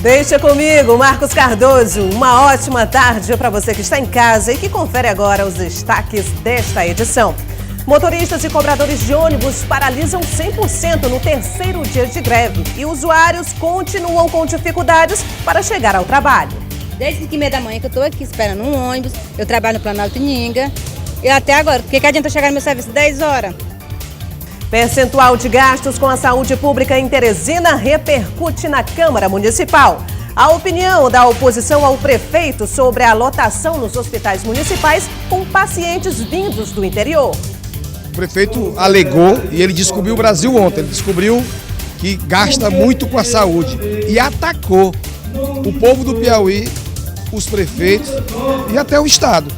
Deixa comigo, Marcos Cardoso. Uma ótima tarde para você que está em casa e que confere agora os destaques desta edição. Motoristas e cobradores de ônibus paralisam 100% no terceiro dia de greve e usuários continuam com dificuldades para chegar ao trabalho. Desde 5h30 da manhã que eu estou aqui esperando um ônibus, eu trabalho no Planalto Ininga e até agora, porque que adianta chegar no meu serviço 10 horas? Percentual de gastos com a saúde pública em Teresina repercute na Câmara Municipal. A opinião da oposição ao prefeito sobre a lotação nos hospitais municipais com pacientes vindos do interior. O prefeito alegou e ele descobriu o Brasil ontem. Ele descobriu que gasta muito com a saúde e atacou o povo do Piauí, os prefeitos e até o Estado.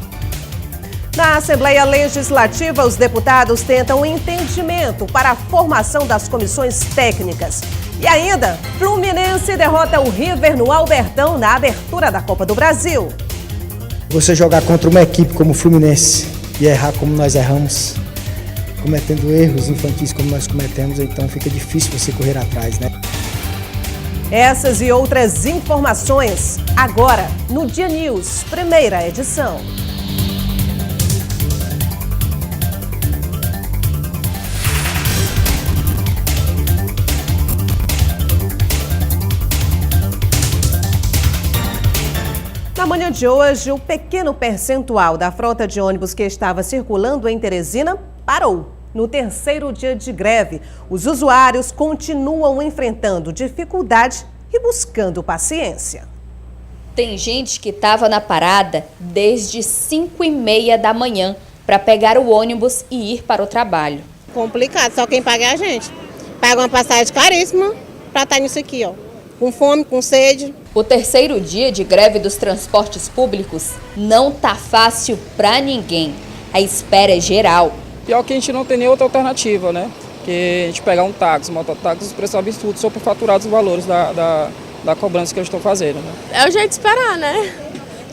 Na Assembleia Legislativa, os deputados tentam entendimento para a formação das comissões técnicas. E ainda, Fluminense derrota o River no Albertão na abertura da Copa do Brasil. Você jogar contra uma equipe como o Fluminense e errar como nós erramos, cometendo erros infantis como nós cometemos, então fica difícil você correr atrás, né? Essas e outras informações agora no Dia News, primeira edição. Na manhã de hoje, o pequeno percentual da frota de ônibus que estava circulando em Teresina parou. No terceiro dia de greve, os usuários continuam enfrentando dificuldade e buscando paciência. Tem gente que estava na parada desde 5h30 da manhã para pegar o ônibus e ir para o trabalho. Complicado, só quem paga é a gente. Paga uma passagem caríssima para estar nisso aqui, ó. Com fome, com sede. O terceiro dia de greve dos transportes públicos não tá fácil para ninguém. A espera é geral. Pior que a gente não tem nem outra alternativa, né? Porque a gente pegar um táxi, mototáxi, os preços absurdos, superfaturados os valores da cobrança que eu estou fazendo. Né? É o jeito de esperar, né?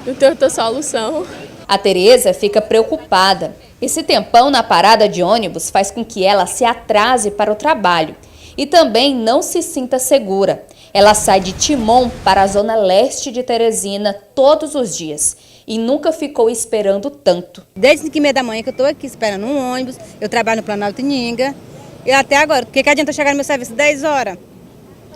Não tem outra solução. A Tereza fica preocupada. Esse tempão na parada de ônibus faz com que ela se atrase para o trabalho e também não se sinta segura. Ela sai de Timon para a zona leste de Teresina todos os dias e nunca ficou esperando tanto. Desde 5h30 da manhã que eu estou aqui esperando um ônibus, eu trabalho no Planalto Ininga e até agora, porque que adianta chegar no meu serviço 10 horas?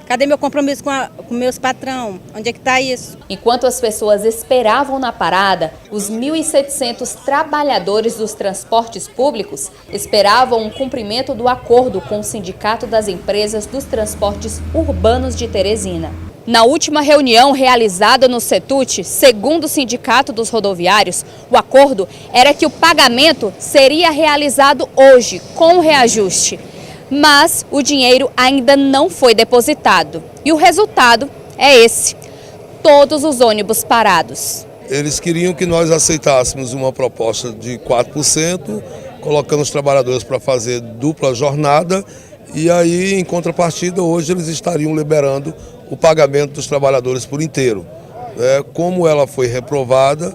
Cadê meu compromisso com meus patrão? Onde é que está isso? Enquanto as pessoas esperavam na parada, os 1.700 trabalhadores dos transportes públicos esperavam o cumprimento do acordo com o Sindicato das Empresas dos Transportes Urbanos de Teresina. Na última reunião realizada no CETUT, segundo o Sindicato dos Rodoviários, o acordo era que o pagamento seria realizado hoje, com reajuste. Mas o dinheiro ainda não foi depositado. E o resultado é esse: todos os ônibus parados. Eles queriam que nós aceitássemos uma proposta de 4%, colocando os trabalhadores para fazer dupla jornada, e aí, em contrapartida, hoje eles estariam liberando o pagamento dos trabalhadores por inteiro. Como ela foi reprovada,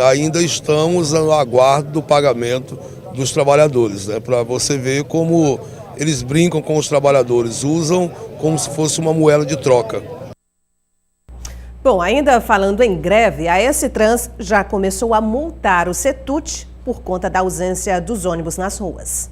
ainda estamos no aguardo do pagamento dos trabalhadores, para você ver como eles brincam com os trabalhadores, usam como se fosse uma moeda de troca. Bom, ainda falando em greve, a S-Trans já começou a multar o CETUT por conta da ausência dos ônibus nas ruas.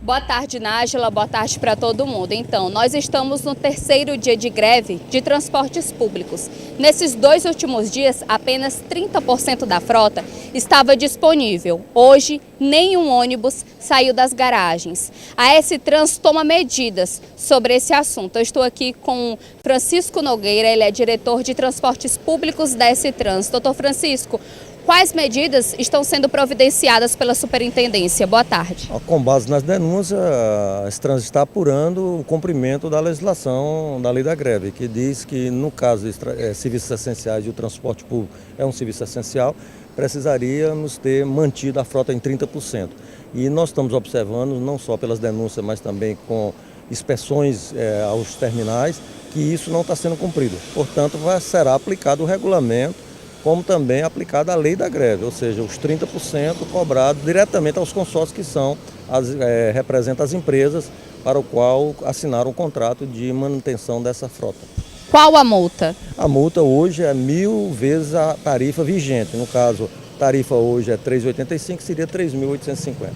Boa tarde, Nájila. Boa tarde para todo mundo. Então, nós estamos no terceiro dia de greve de transportes públicos. Nesses 2 últimos dias, apenas 30% da frota estava disponível. Hoje, nenhum ônibus saiu das garagens. A S-Trans toma medidas sobre esse assunto. Eu estou aqui com Francisco Nogueira, ele é diretor de transportes públicos da S-Trans. Doutor Francisco, quais medidas estão sendo providenciadas pela superintendência? Boa tarde. Com base nas denúncias, a S-Trans está apurando o cumprimento da legislação da lei da greve, que diz que no caso de serviços essenciais e o transporte público é um serviço essencial, precisaríamos ter mantido a frota em 30%. E nós estamos observando, não só pelas denúncias, mas também com inspeções aos terminais, que isso não está sendo cumprido. Portanto, será aplicado o regulamento, como também aplicada a lei da greve, ou seja, os 30% cobrados diretamente aos consórcios que representam as empresas para o qual assinaram o contrato de manutenção dessa frota. Qual a multa? A multa hoje é 1.000 vezes a tarifa vigente. No caso, a tarifa hoje é R$ 3,85, seria R$ 3.850.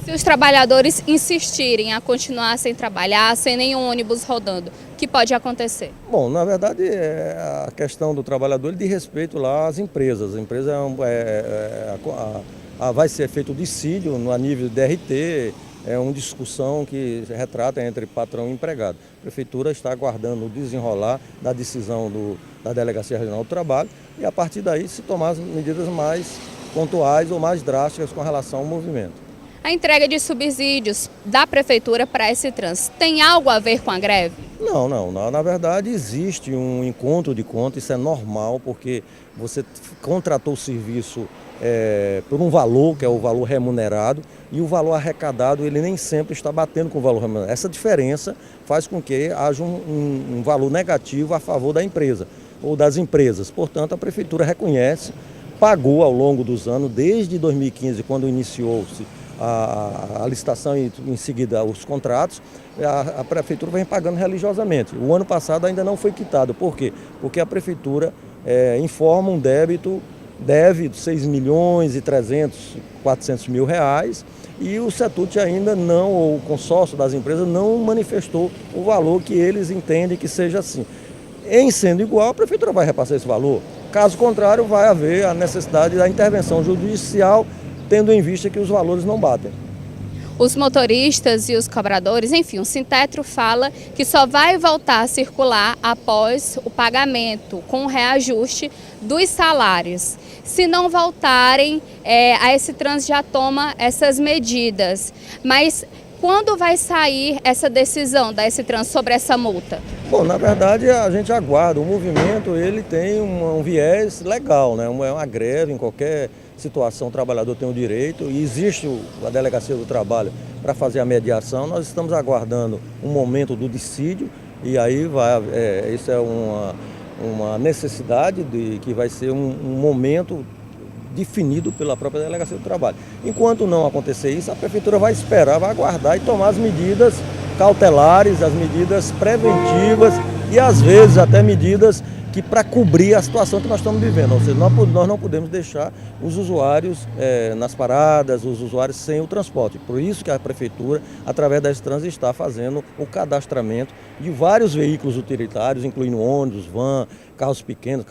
Se os trabalhadores insistirem a continuar sem trabalhar, sem nenhum ônibus rodando, o que pode acontecer? Bom, na verdade, a questão do trabalhador ele diz respeito lá às empresas. A empresa vai ser feito o dissídio no nível de DRT, é uma discussão que se retrata entre patrão e empregado. A Prefeitura está aguardando o desenrolar da decisão da Delegacia Regional do Trabalho e, a partir daí, se tomar as medidas mais pontuais ou mais drásticas com relação ao movimento. A entrega de subsídios da Prefeitura para esse trânsito tem algo a ver com a greve? Não. Na verdade, existe um encontro de contas, isso é normal, porque você contratou o serviço por um valor, que é o valor remunerado, e o valor arrecadado ele nem sempre está batendo com o valor remunerado. Essa diferença faz com que haja um valor negativo a favor da empresa ou das empresas. Portanto, a Prefeitura reconhece, pagou ao longo dos anos, desde 2015, quando iniciou-se a licitação e em seguida os contratos, a Prefeitura vem pagando religiosamente. O ano passado ainda não foi quitado. Por quê? Porque a Prefeitura informa um débito, deve 6 milhões e 400 mil reais e o CETUT ainda não, ou o consórcio das empresas não manifestou o valor que eles entendem que seja assim. Em sendo igual, a Prefeitura vai repassar esse valor. Caso contrário, vai haver a necessidade da intervenção judicial, tendo em vista que os valores não batem. Os motoristas e os cobradores, enfim, o Sintetro fala que só vai voltar a circular após o pagamento, com o reajuste dos salários. Se não voltarem, a esse trânsito já toma essas medidas. Mas quando vai sair essa decisão da esse trânsito sobre essa multa? Bom, na verdade a gente aguarda. O movimento ele tem um viés legal, né? É uma greve, em qualquer situação o trabalhador tem o direito e existe a Delegacia do Trabalho para fazer a mediação. Nós estamos aguardando um momento do dissídio e aí isso é uma necessidade que vai ser um momento definido pela própria Delegacia do Trabalho. Enquanto não acontecer isso, a Prefeitura vai esperar, vai aguardar e tomar as medidas cautelares, as medidas preventivas e às vezes até medidas que para cobrir a situação que nós estamos vivendo. Ou seja, nós não podemos deixar os usuários nas paradas, os usuários sem o transporte. Por isso que a Prefeitura, através da Trans, está fazendo o cadastramento de vários veículos utilitários, incluindo ônibus, van, carros pequenos,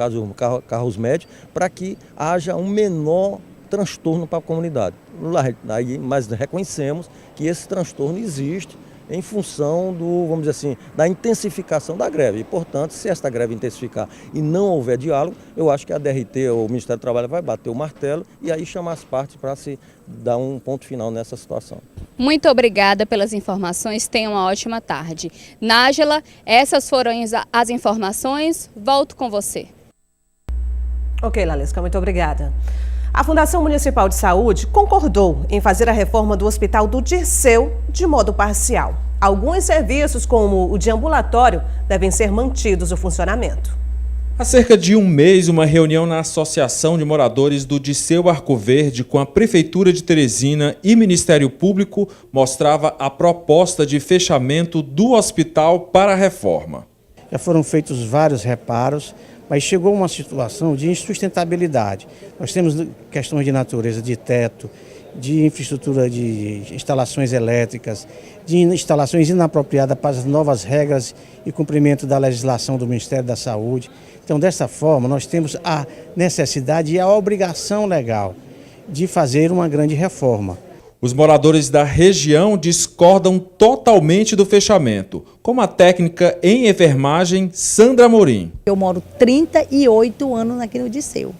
carros médios, para que haja um menor transtorno para a comunidade. Mas reconhecemos que esse transtorno existe em função vamos dizer assim, da intensificação da greve. E, portanto, se esta greve intensificar e não houver diálogo, eu acho que a DRT ou o Ministério do Trabalho vai bater o martelo e aí chamar as partes para se dar um ponto final nessa situação. Muito obrigada pelas informações, tenha uma ótima tarde. Nájila, essas foram as informações, volto com você. Ok, Lalesca, muito obrigada. A Fundação Municipal de Saúde concordou em fazer a reforma do Hospital do Dirceu de modo parcial. Alguns serviços, como o de ambulatório, devem ser mantidos o funcionamento. Há cerca de um mês, uma reunião na Associação de Moradores do Dirceu Arco Verde com a Prefeitura de Teresina e Ministério Público mostrava a proposta de fechamento do hospital para a reforma. Já foram feitos vários reparos, mas chegou uma situação de insustentabilidade. Nós temos questões de natureza, de teto, de infraestrutura de instalações elétricas, de instalações inapropriadas para as novas regras e cumprimento da legislação do Ministério da Saúde. Então, dessa forma, nós temos a necessidade e a obrigação legal de fazer uma grande reforma. Os moradores da região discordam totalmente do fechamento, como a técnica em enfermagem Sandra Morim. Eu moro 38 anos aqui no Dirceu.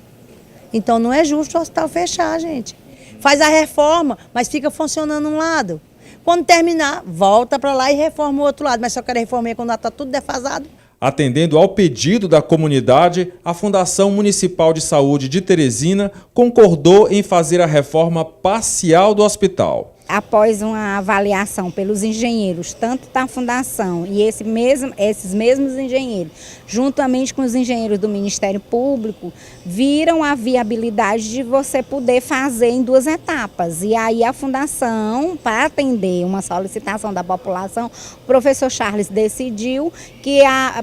Então não é justo o hospital fechar, gente. Faz a reforma, mas fica funcionando um lado. Quando terminar, volta para lá e reforma o outro lado. Mas só quero reformar quando está tudo defasado. Atendendo ao pedido da comunidade, a Fundação Municipal de Saúde de Teresina concordou em fazer a reforma parcial do hospital. após uma avaliação pelos engenheiros, tanto da fundação e esses mesmos engenheiros, juntamente com os engenheiros do Ministério Público, viram a viabilidade de você poder fazer em 2 etapas. E aí a fundação, para atender uma solicitação da população, o professor Charles decidiu que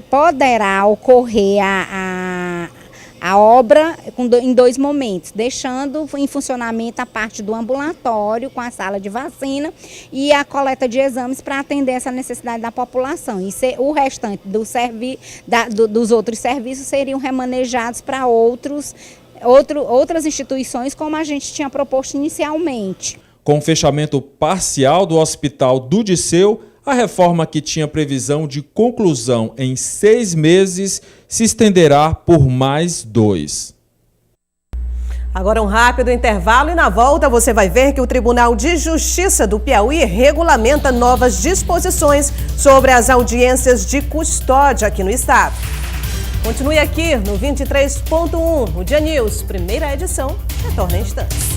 poderá ocorrer a obra em 2 momentos, deixando em funcionamento a parte do ambulatório com a sala de vacina e a coleta de exames para atender essa necessidade da população. E o restante dos outros serviços seriam remanejados para outras instituições, como a gente tinha proposto inicialmente. Com o fechamento parcial do Hospital do Disseu, a reforma, que tinha previsão de conclusão em 6 meses, se estenderá por mais 2. Agora um rápido intervalo e na volta você vai ver que o Tribunal de Justiça do Piauí regulamenta novas disposições sobre as audiências de custódia aqui no estado. Continue aqui no 23.1, o Dia News, primeira edição, retorna em instantes.